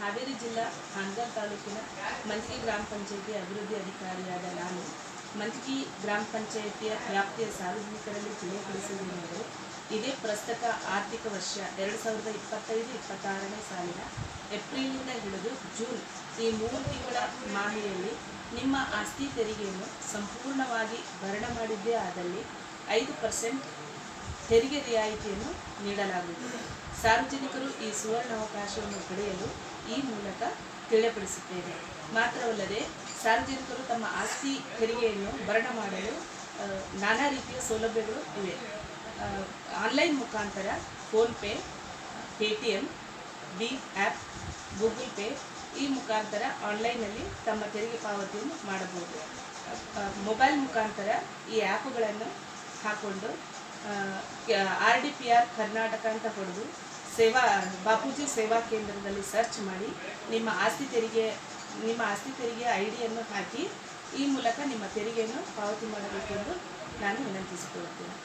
ಹಾವೇರಿ ಜಿಲ್ಲಾ ಹಾನಗಲ್ ತಾಲೂಕಿನ ಮಂಜಗಿ ಗ್ರಾಮ ಪಂಚಾಯಿತಿ ಅಭಿವೃದ್ಧಿ ಅಧಿಕಾರಿಯಾದ ನಾನು ಮಂಜಗಿ ಗ್ರಾಮ ಪಂಚಾಯಿತಿಯ ವ್ಯಾಪ್ತಿಯ ಸಾರ್ವಜನಿಕರಲ್ಲಿ ತಿಳಿಯಪಡಿಸುವುದೇನೆಂದರೆ, ಇದೇ ಪ್ರಸಕ್ತ ಆರ್ಥಿಕ ವರ್ಷ 2025-26ನೇ ಸಾಲಿನ ಏಪ್ರಿಲ್ನಿಂದ ಹಿಡಿದು ಜೂನ್ ಈ 3 ತಿಂಗಳ ಮಾಹೆಯಲ್ಲಿ ನಿಮ್ಮ ಆಸ್ತಿ ತೆರಿಗೆಯನ್ನು ಸಂಪೂರ್ಣವಾಗಿ ಭರಣ ಮಾಡಿದ್ದೇ ಆದಲ್ಲಿ 5% ತೆರಿಗೆ ರಿಯಾಯಿತಿಯನ್ನು ನೀಡಲಾಗುತ್ತದೆ. ಸಾರ್ವಜನಿಕರು ಈ ಸುವರ್ಣಾವಕಾಶವನ್ನು ಪಡೆಯಲು ಈ ಮೂಲಕ ತಿಳಿಯಪಡಿಸುತ್ತೇನೆ. ಮಾತ್ರವಲ್ಲದೆ ಸಾರ್ವಜನಿಕರು ತಮ್ಮ ಆಸ್ತಿ ತೆರಿಗೆಯನ್ನು ಭರಣ ಮಾಡಲು ನಾನಾ ರೀತಿಯ ಸೌಲಭ್ಯಗಳು ಇವೆ. ಆನ್ಲೈನ್ ಮುಖಾಂತರ ಫೋನ್ಪೇ, ಪೇಟಿಎಂ, ಭೀಮ್ ಆ್ಯಪ್, ಗೂಗಲ್ ಪೇ ಈ ಮುಖಾಂತರ ಆನ್ಲೈನಲ್ಲಿ ತಮ್ಮ ತೆರಿಗೆ ಪಾವತಿಯನ್ನು ಮಾಡಬಹುದು. ಮೊಬೈಲ್ ಮುಖಾಂತರ ಈ ಆ್ಯಪ್ಗಳನ್ನು ಹಾಕ್ಕೊಂಡು RDPR ಕರ್ನಾಟಕ ಅಂತ ಹೊಡೆದು ಬಾಪೂಜಿ ಸೇವಾ ಕೇಂದ್ರದಲ್ಲಿ ಸರ್ಚ್ ಮಾಡಿ ನಿಮ್ಮ ಆಸ್ತಿ ತೆರಿಗೆಯ ID ಹಾಕಿ ಈ ಮೂಲಕ ನಿಮ್ಮ ತೆರಿಗೆಯನ್ನು ಪಾವತಿ ಮಾಡಬೇಕೆಂದು ನಾನು ವಿನಂತಿಸಿಕೊಳ್ಳುತ್ತೇನೆ.